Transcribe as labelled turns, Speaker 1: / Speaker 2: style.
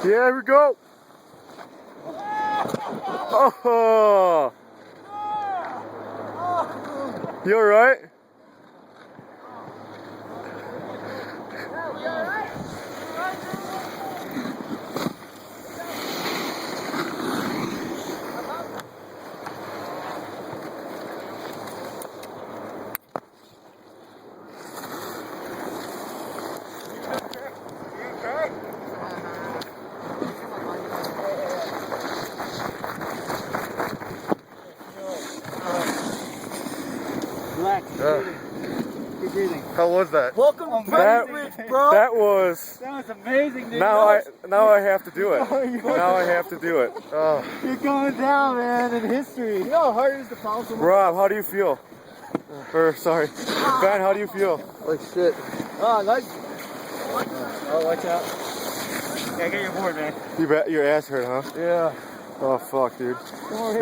Speaker 1: Yeah, here we go. Oh, you all right?
Speaker 2: Relax. Keep breathing.
Speaker 1: How was that?
Speaker 2: Welcome to Prairie Ridge, bro.
Speaker 1: That was
Speaker 2: amazing, dude.
Speaker 1: now I have to do it. Now I have to do it. Oh.
Speaker 2: You're going down, man, in history. You know how hard it is to follow someone?
Speaker 1: Rob, how do you feel? Or sorry, Ben, how do you feel?
Speaker 2: Like shit. Oh, nice. Oh, watch out. Yeah, get your board, man.
Speaker 1: Your ass hurt, huh?
Speaker 2: Yeah.
Speaker 1: Oh fuck, dude.
Speaker 2: Come over here.